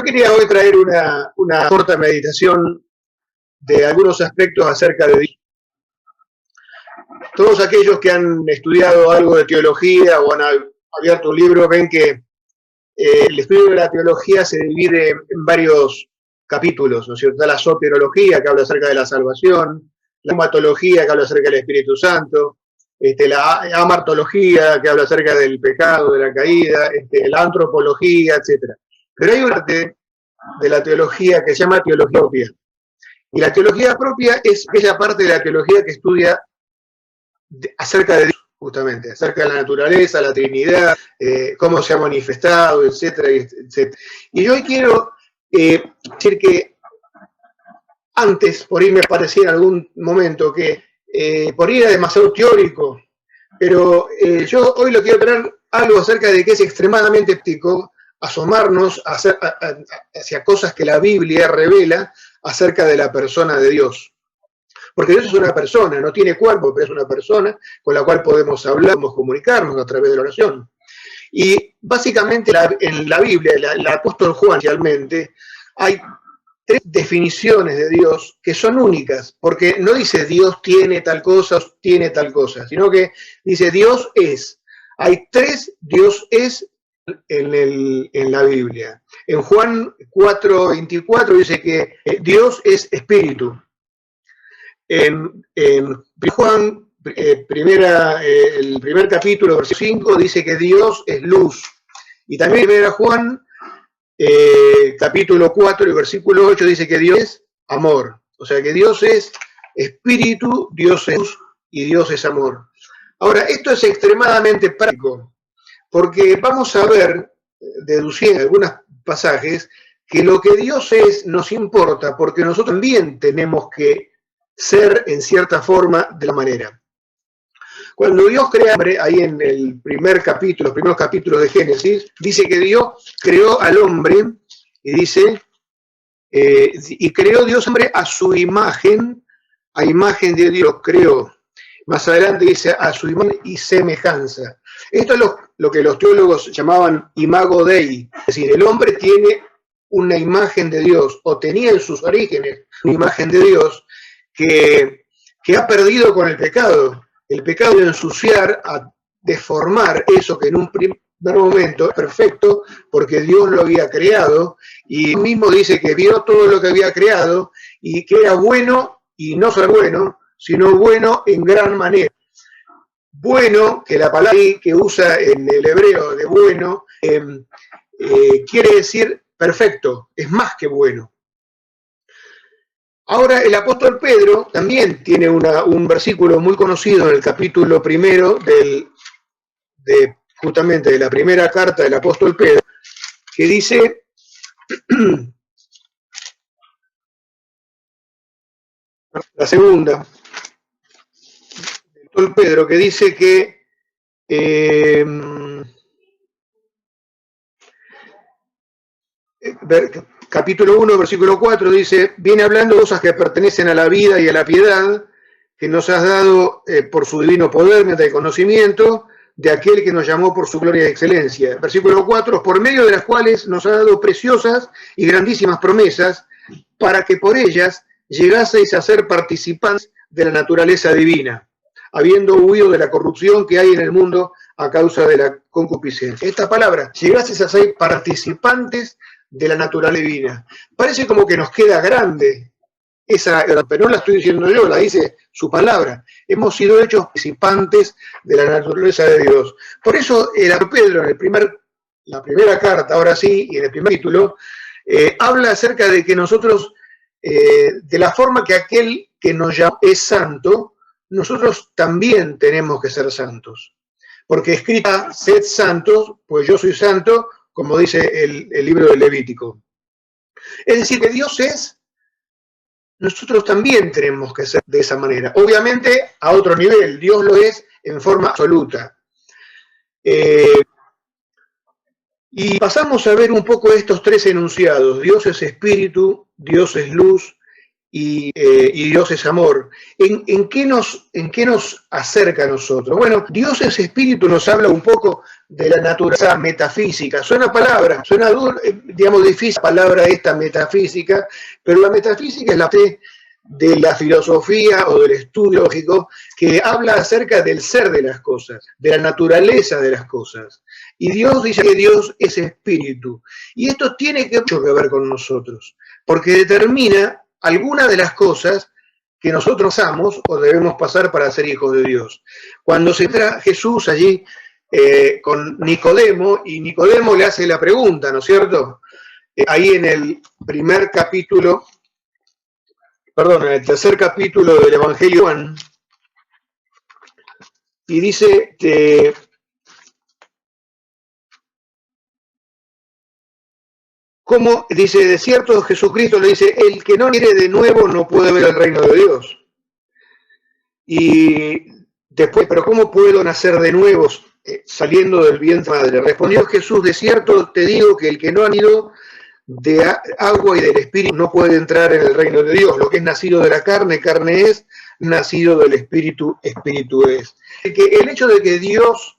Yo quería hoy traer una corta meditación de algunos aspectos acerca de Dios. Todos aquellos que han estudiado algo de teología o han abierto un libro ven que el estudio de la teología se divide en varios capítulos, ¿no es cierto? Está la soteriología, que habla acerca de la salvación, la pneumatología, que habla acerca del Espíritu Santo, la amartología, que habla acerca del pecado, de la caída, la antropología, etc. Pero hay una parte de la teología que se llama teología propia. Y la teología propia es aquella parte de la teología que estudia acerca de Dios, justamente, acerca de la naturaleza, la Trinidad, cómo se ha manifestado, etcétera, etcétera. Y yo hoy quiero decir que antes, por ahí me parecía en algún momento que por ahí era demasiado teórico, pero yo hoy lo quiero traer algo acerca de que es extremadamente práctico, asomarnos hacia cosas que la Biblia revela acerca de la persona de Dios. Porque Dios es una persona, no tiene cuerpo, pero es una persona con la cual podemos hablar, podemos comunicarnos a través de la oración. Y básicamente en la Biblia, el apóstol Juan especialmente, hay tres definiciones de Dios que son únicas, porque no dice Dios tiene tal cosa, sino que dice Dios es. Hay tres Dios es en la Biblia. En Juan 4:24 dice que Dios es espíritu. En Juan, el primer capítulo, versículo 5, dice que Dios es luz. Y también en 1 Juan, capítulo 4 y versículo 8, dice que Dios es amor. O sea que Dios es espíritu, Dios es luz y Dios es amor. Ahora, esto es extremadamente práctico, porque vamos a ver, deduciendo en algunos pasajes, que lo que Dios es nos importa, porque nosotros también tenemos que ser en cierta forma de la manera. Cuando Dios crea al hombre, ahí en el primer capítulo, los primeros capítulos de Génesis, dice que Dios creó al hombre, y dice, y creó Dios hombre a su imagen, a imagen de Dios creó. Más adelante dice, a su imagen y semejanza. Esto es lo que los teólogos llamaban imago Dei, es decir, el hombre tiene una imagen de Dios, o tenía en sus orígenes una imagen de Dios, que ha perdido con el pecado. El pecado de ensuciar, a deformar eso que en un primer momento es perfecto, porque Dios lo había creado, y él mismo dice que vio todo lo que había creado, y que era bueno, y no solo bueno, sino bueno en gran manera. Bueno, que la palabra que usa en el hebreo de bueno, quiere decir perfecto, es más que bueno. Ahora, el apóstol Pedro también tiene un versículo muy conocido en el capítulo primero justamente de la primera carta del apóstol Pedro, que dice, la segunda, del apóstol Pedro, que dice que capítulo 1, versículo 4, dice, viene hablando de cosas que pertenecen a la vida y a la piedad, que nos has dado por su divino poder, mediante el conocimiento de aquel que nos llamó por su gloria y excelencia. Versículo 4, por medio de las cuales nos ha dado preciosas y grandísimas promesas, para que por ellas llegaseis a ser participantes de la naturaleza divina, habiendo huido de la corrupción que hay en el mundo a causa de la concupiscencia. Esta palabra, llegaseis a ser participantes de la naturaleza divina. Parece como que nos queda grande esa, pero no la estoy diciendo yo, la dice su palabra. Hemos sido hechos participantes de la naturaleza de Dios. Por eso el Pedro en la primera carta, ahora sí, y en el primer título, habla acerca de que nosotros, de la forma que aquel que nos llama es santo, nosotros también tenemos que ser santos. Porque escrita, sed santos, pues yo soy santo, como dice el libro del Levítico. Es decir, que Dios es, nosotros también tenemos que ser de esa manera. Obviamente, a otro nivel, Dios lo es en forma absoluta. Y pasamos a ver un poco estos tres enunciados. Dios es espíritu, Dios es luz y Dios es amor. ¿En qué nos acerca a nosotros? Bueno, Dios es espíritu, nos habla un poco de la naturaleza metafísica. Suena duro, digamos, difícil palabra esta metafísica, pero la metafísica es la parte de la filosofía o del estudio lógico que habla acerca del ser de las cosas, de la naturaleza de las cosas. Y Dios dice que Dios es espíritu. Y esto tiene mucho que ver con nosotros, porque determina algunas de las cosas que nosotros pasamos o debemos pasar para ser hijos de Dios. Cuando se entra Jesús allí con Nicodemo, y Nicodemo le hace la pregunta, ¿no es cierto? Ahí en el tercer capítulo del Evangelio de Juan, y dice, ¿cómo? Dice, de cierto, Jesucristo le dice, el que no naciere de nuevo no puede ver el reino de Dios. Y después, ¿pero cómo puedo nacer de nuevo saliendo del vientre de madre? Respondió Jesús, de cierto te digo que el que no ha nacido de agua y del espíritu no puede entrar en el reino de Dios. Lo que es nacido de la carne, carne es, nacido del espíritu, espíritu es. El hecho de que Dios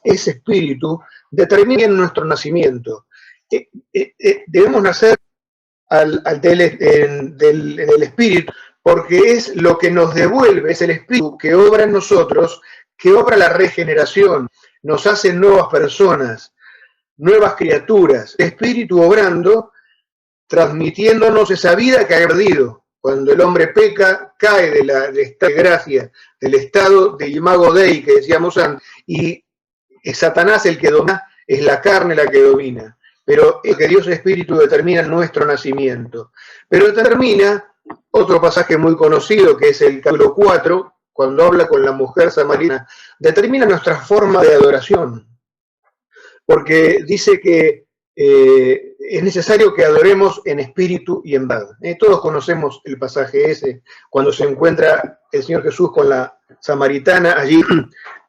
es espíritu determina nuestro nacimiento. Debemos nacer en el espíritu, porque es lo que nos devuelve, es el espíritu que obra en nosotros, que obra la regeneración, nos hace nuevas personas, nuevas criaturas, el espíritu obrando, transmitiéndonos esa vida que ha perdido. Cuando el hombre peca, cae del estado de gracia, del estado de imago Dei que decíamos antes, y es Satanás el que domina, es la carne la que domina. Pero es que Dios Espíritu determina nuestro nacimiento. Pero determina otro pasaje muy conocido, que es el capítulo 4, cuando habla con la mujer samaritana, determina nuestra forma de adoración. Porque dice que es necesario que adoremos en espíritu y en verdad. Todos conocemos el pasaje ese, cuando se encuentra el Señor Jesús con la samaritana allí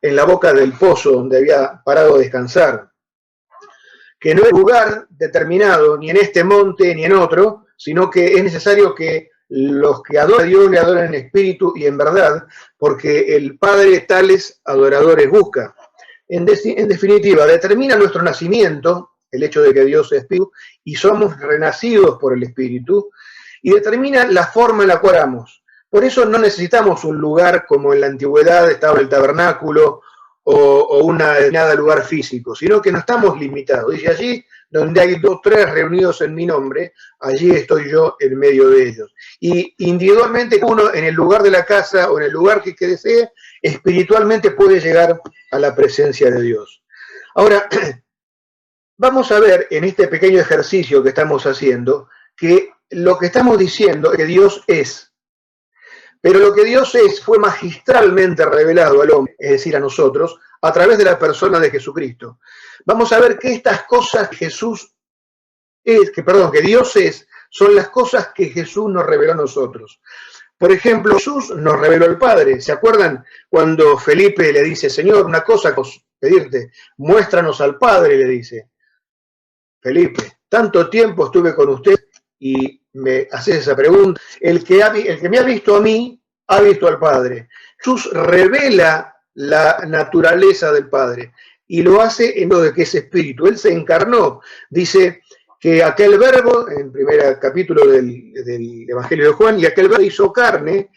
en la boca del pozo donde había parado a descansar. Que no es lugar determinado, ni en este monte ni en otro, sino que es necesario que los que adoran a Dios le adoren en espíritu y en verdad, porque el Padre tales adoradores busca. En definitiva, determina nuestro nacimiento, el hecho de que Dios es espíritu, y somos renacidos por el espíritu, y determina la forma en la cual oramos. Por eso no necesitamos un lugar como en la antigüedad estaba el tabernáculo, o un determinado lugar físico, sino que no estamos limitados. Dice, allí donde hay 2 o 3 reunidos en mi nombre, allí estoy yo en medio de ellos. Y individualmente uno en el lugar de la casa o en el lugar que desee, espiritualmente puede llegar a la presencia de Dios. Ahora, vamos a ver en este pequeño ejercicio que estamos haciendo, que lo que estamos diciendo es que Dios es. Pero lo que Dios es fue magistralmente revelado al hombre, es decir, a nosotros, a través de la persona de Jesucristo. Vamos a ver que estas cosas que Dios es, son las cosas que Jesús nos reveló a nosotros. Por ejemplo, Jesús nos reveló al Padre. ¿Se acuerdan cuando Felipe le dice, Señor, una cosa que os pedirte, muéstranos al Padre, le dice. Felipe, tanto tiempo estuve con usted y me haces esa pregunta. El que me ha visto a mí, ha visto al Padre. Jesús revela la naturaleza del Padre y lo hace en lo de que es espíritu. Él se encarnó. Dice que aquel verbo, en el primer capítulo del Evangelio de Juan, y aquel verbo hizo carne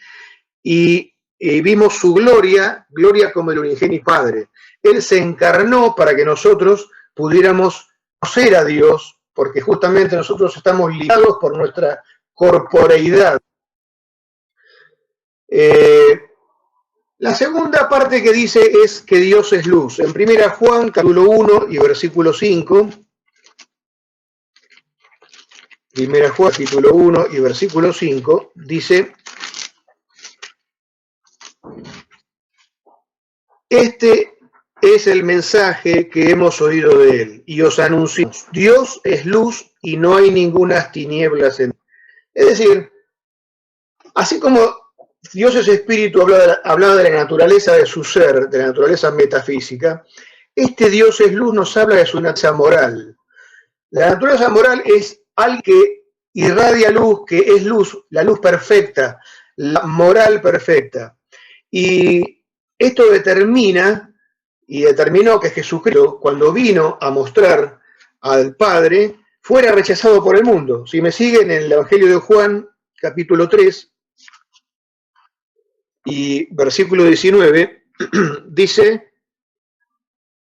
y vimos su gloria como el unigénito Padre. Él se encarnó para que nosotros pudiéramos conocer a Dios, porque justamente nosotros estamos ligados por nuestra corporeidad. La segunda parte que dice es que Dios es luz. En 1 Juan, capítulo 1 y versículo 5, 1 Juan, capítulo 1 y versículo 5, dice, este es el mensaje que hemos oído de él y os anunciamos. Dios es luz y no hay ninguna tinieblas en él. Es decir, así como Dios es espíritu, hablaba de la naturaleza de su ser, de la naturaleza metafísica, este Dios es luz nos habla de su naturaleza moral. La naturaleza moral es algo que irradia luz, que es luz, la luz perfecta, la moral perfecta. Y esto determina, y determinó que Jesucristo, cuando vino a mostrar al Padre, fuera rechazado por el mundo. Si me siguen en el Evangelio de Juan, capítulo 3, y versículo 19, dice: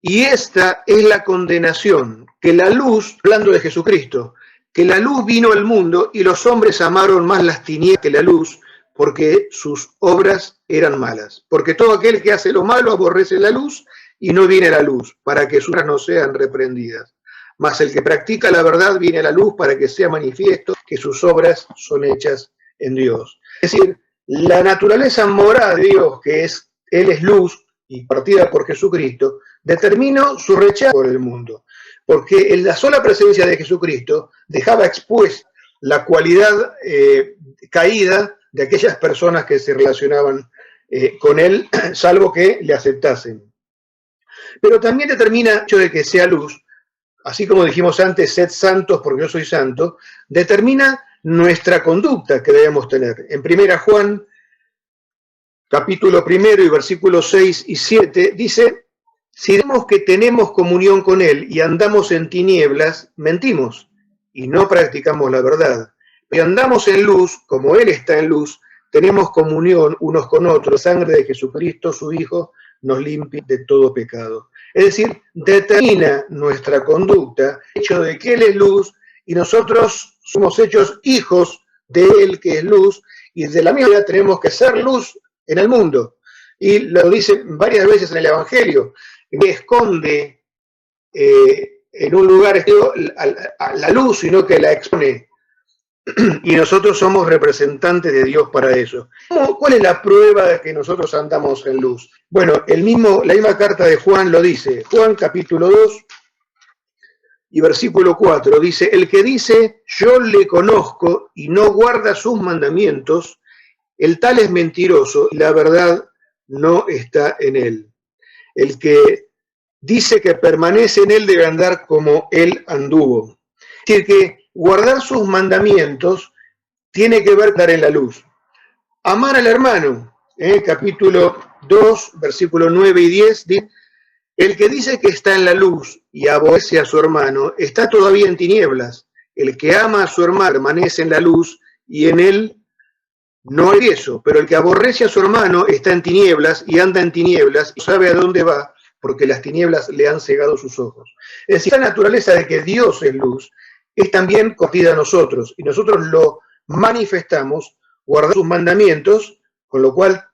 y esta es la condenación, que la luz, hablando de Jesucristo, que la luz vino al mundo y los hombres amaron más las tinieblas que la luz, porque sus obras eran malas. Porque todo aquel que hace lo malo aborrece la luz y no viene a la luz, para que sus obras no sean reprendidas. Mas el que practica la verdad viene a la luz para que sea manifiesto que sus obras son hechas en Dios. Es decir, la naturaleza moral de Dios, que es, Él es luz y partida por Jesucristo, determinó su rechazo por el mundo, porque en la sola presencia de Jesucristo dejaba expuesta la cualidad caída de aquellas personas que se relacionaban con Él, salvo que le aceptasen. Pero también determina el hecho de que sea luz, así como dijimos antes, sed santos porque yo soy santo, determina nuestra conducta que debemos tener. En 1 Juan, capítulo 1 y versículos 6 y 7, dice: si decimos que tenemos comunión con Él y andamos en tinieblas, mentimos y no practicamos la verdad. Si andamos en luz, como Él está en luz, tenemos comunión unos con otros. La sangre de Jesucristo, su Hijo, nos limpia de todo pecado. Es decir, determina nuestra conducta el hecho de que Él es luz y nosotros somos hechos hijos de Él, que es luz, y de la misma manera tenemos que ser luz en el mundo. Y lo dice varias veces en el Evangelio: que esconde en un lugar a la luz, sino que la expone. Y nosotros somos representantes de Dios para eso. ¿Cuál es la prueba de que nosotros andamos en luz? Bueno, la misma carta de Juan lo dice. Juan capítulo 2 y versículo 4 dice: el que dice yo le conozco y no guarda sus mandamientos, el tal es mentiroso y la verdad no está en él. El que dice que permanece en él debe andar como él anduvo. Es decir, que guardar sus mandamientos tiene que ver con estar en la luz. Amar al hermano, capítulo 2, versículo 9 y 10, dice: el que dice que está en la luz y aborrece a su hermano, está todavía en tinieblas. El que ama a su hermano permanece en la luz y en él no hay eso. Pero el que aborrece a su hermano está en tinieblas y anda en tinieblas y no sabe a dónde va, porque las tinieblas le han cegado sus ojos. Es decir, la naturaleza de que Dios es luz es también conocida a nosotros, y nosotros lo manifestamos guardando sus mandamientos, con lo cual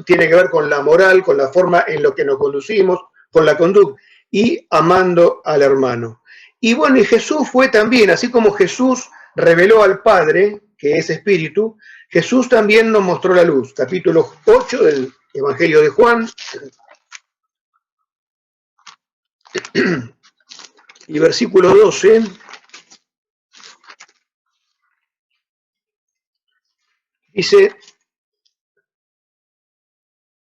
tiene que ver con la moral, con la forma en lo que nos conducimos, con la conducta, y amando al hermano. Y bueno, y Jesús fue también, así como Jesús reveló al Padre, que es espíritu, Jesús también nos mostró la luz. Capítulo 8 del Evangelio de Juan, y versículo 12, dice: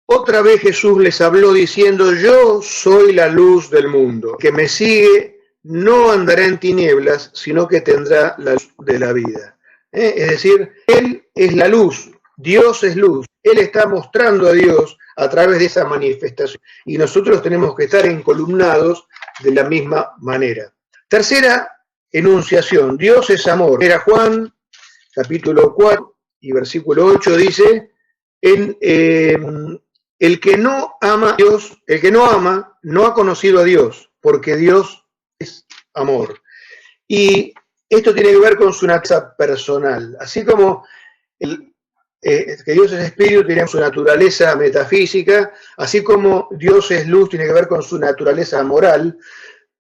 otra vez Jesús les habló diciendo: yo soy la luz del mundo. El que me sigue no andará en tinieblas, sino que tendrá la luz de la vida. Es decir, Él es la luz, Dios es luz. Él está mostrando a Dios a través de esa manifestación. Y nosotros tenemos que estar encolumnados de la misma manera. Tercera enunciación: Dios es amor. Era Juan, capítulo 4 y versículo 8, dice: el que no ama a Dios, el que no ama, no ha conocido a Dios, porque Dios es amor. Y esto tiene que ver con su naturaleza personal. Así como que Dios es espíritu, tiene su naturaleza metafísica, así como Dios es luz, tiene que ver con su naturaleza moral.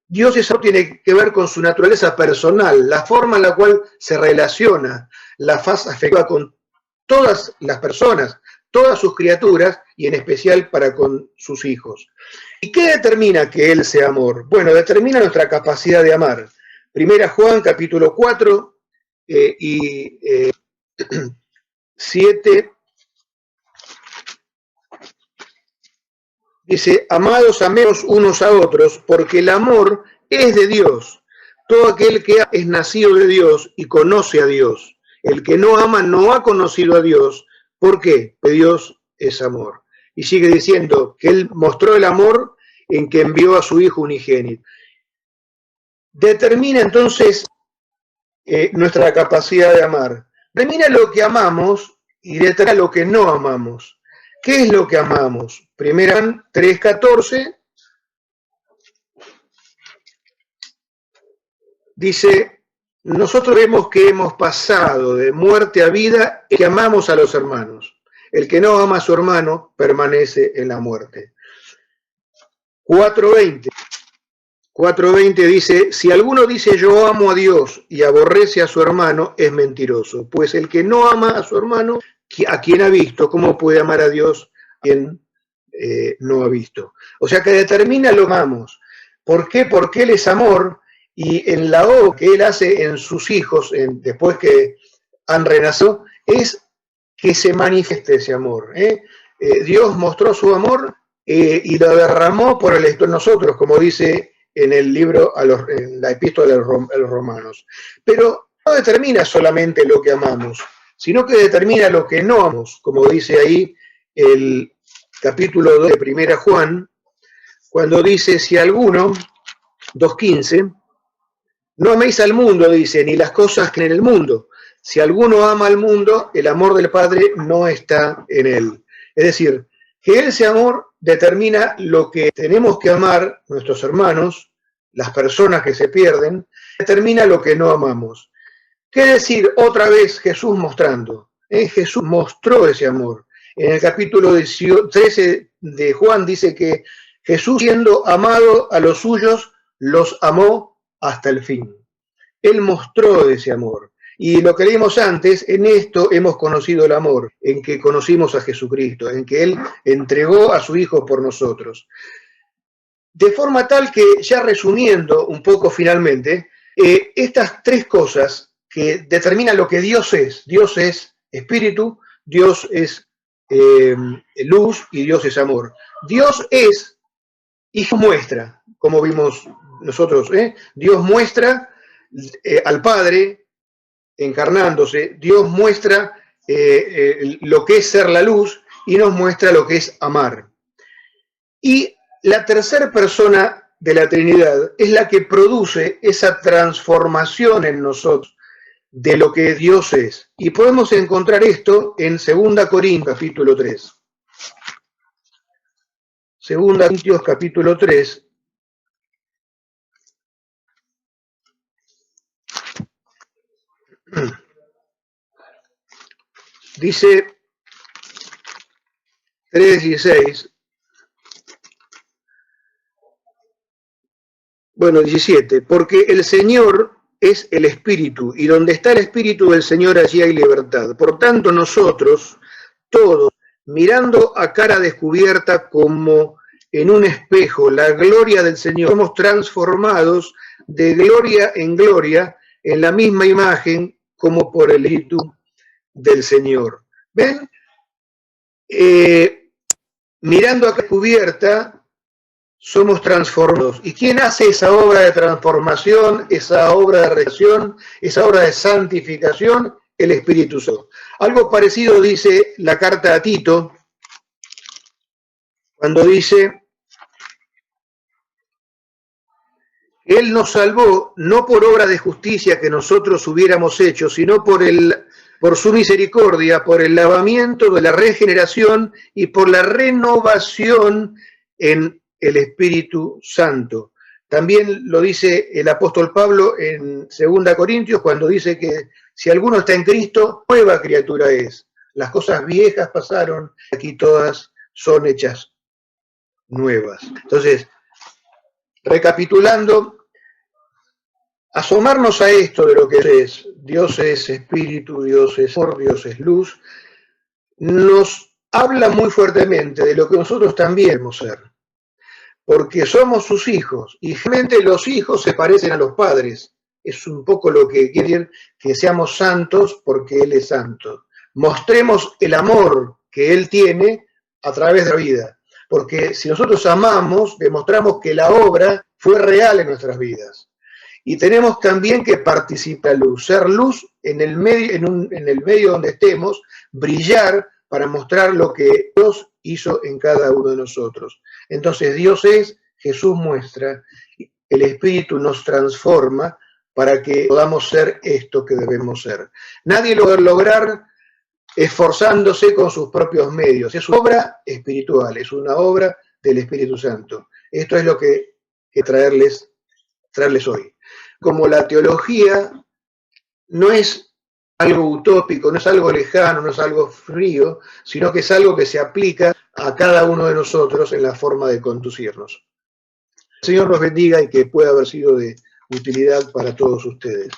Dios es amor, tiene que ver con su naturaleza personal, la forma en la cual se relaciona, la faz afectiva con todas las personas, todas sus criaturas, y en especial para con sus hijos. ¿Y qué determina que Él sea amor? Bueno, determina nuestra capacidad de amar. 1 Juan, capítulo 4 y 7, dice: amados, amemos unos a otros, porque el amor es de Dios. todo aquel que es nacido de Dios y conoce a Dios. El que no ama no ha conocido a Dios. ¿Por qué? Porque Dios es amor. Y sigue diciendo que Él mostró el amor en que envió a su Hijo unigénito. Determina entonces nuestra capacidad de amar. Determina lo que amamos y determina lo que no amamos. ¿Qué es lo que amamos? Primera Juan 3:14 dice, nosotros vemos que hemos pasado de muerte a vida y que amamos a los hermanos. El que no ama a su hermano permanece en la muerte. 4:20 dice, si alguno dice yo amo a Dios y aborrece a su hermano, es mentiroso. Pues el que no ama a su hermano, a quien ha visto, ¿cómo puede amar a Dios a quien no ha visto? O sea que determina lo que amamos. ¿Por qué? Porque Él es amor y en la obra que Él hace en sus hijos, después que han renacido, es que se manifieste ese amor. Dios mostró su amor y lo derramó por el de nosotros, como dice en el libro, en la epístola a los romanos. Pero no determina solamente lo que amamos, sino que determina lo que no amamos, como dice ahí el capítulo 2 de Primera Juan, cuando dice, si alguno, 2:15, no améis al mundo, dice, ni las cosas que en el mundo. Si alguno ama al mundo, el amor del Padre no está en él. Es decir, que ese amor determina lo que tenemos que amar, nuestros hermanos, las personas que se pierden, determina lo que no amamos. ¿Qué decir otra vez Jesús mostrando? Jesús mostró ese amor. En el capítulo 13 de Juan dice que Jesús, siendo amado a los suyos, los amó hasta el fin. Él mostró ese amor. Y lo que leímos antes, en esto hemos conocido el amor, en que conocimos a Jesucristo, en que Él entregó a su Hijo por nosotros. De forma tal que, ya resumiendo un poco finalmente, estas tres cosas que determinan lo que Dios es espíritu, Dios es luz y Dios es amor. Dios es y muestra, como vimos nosotros, Dios muestra al Padre encarnándose, Dios muestra lo que es ser la luz y nos muestra lo que es amar. Y la tercera persona de la Trinidad es la que produce esa transformación en nosotros de lo que Dios es. Y podemos encontrar esto en 2 Corintios capítulo 3. 2 Corintios capítulo 3. Dice 3:16, bueno, 17, porque el Señor es el Espíritu, y donde está el Espíritu del Señor, allí hay libertad. Por tanto, nosotros, todos, mirando a cara descubierta como en un espejo la gloria del Señor, somos transformados de gloria en gloria en la misma imagen como por el Espíritu del Señor. ¿Ven? Mirando a cara descubierta, somos transformados. ¿Y quién hace esa obra de transformación, esa obra de redención, esa obra de santificación? El Espíritu Santo. Algo parecido dice la carta a Tito, cuando dice, Él nos salvó no por obra de justicia que nosotros hubiéramos hecho, sino por su misericordia, por el lavamiento de la regeneración y por la renovación en el Espíritu Santo. También lo dice el apóstol Pablo en 2 Corintios, cuando dice que si alguno está en Cristo, nueva criatura es. Las cosas viejas pasaron, aquí todas son hechas nuevas. Entonces, recapitulando, asomarnos a esto de lo que es Dios es espíritu, Dios es amor, Dios es luz, nos habla muy fuertemente de lo que nosotros también debemos ser. Porque somos sus hijos, y realmente los hijos se parecen a los padres. Es un poco lo que quiere decir que seamos santos porque Él es santo. Mostremos el amor que Él tiene a través de la vida. Porque si nosotros amamos, demostramos que la obra fue real en nuestras vidas. Y tenemos también que participar la luz, ser luz en el medio, en el medio donde estemos, brillar para mostrar lo que Dios hizo en cada uno de nosotros. Entonces Dios es, Jesús muestra, el Espíritu nos transforma para que podamos ser esto que debemos ser. Nadie lo va a lograr esforzándose con sus propios medios. Es una obra espiritual, es una obra del Espíritu Santo. Esto es lo que traerles hoy. Como la teología no es algo utópico, no es algo lejano, no es algo frío, sino que es algo que se aplica a cada uno de nosotros en la forma de conducirnos. El Señor nos bendiga y que pueda haber sido de utilidad para todos ustedes.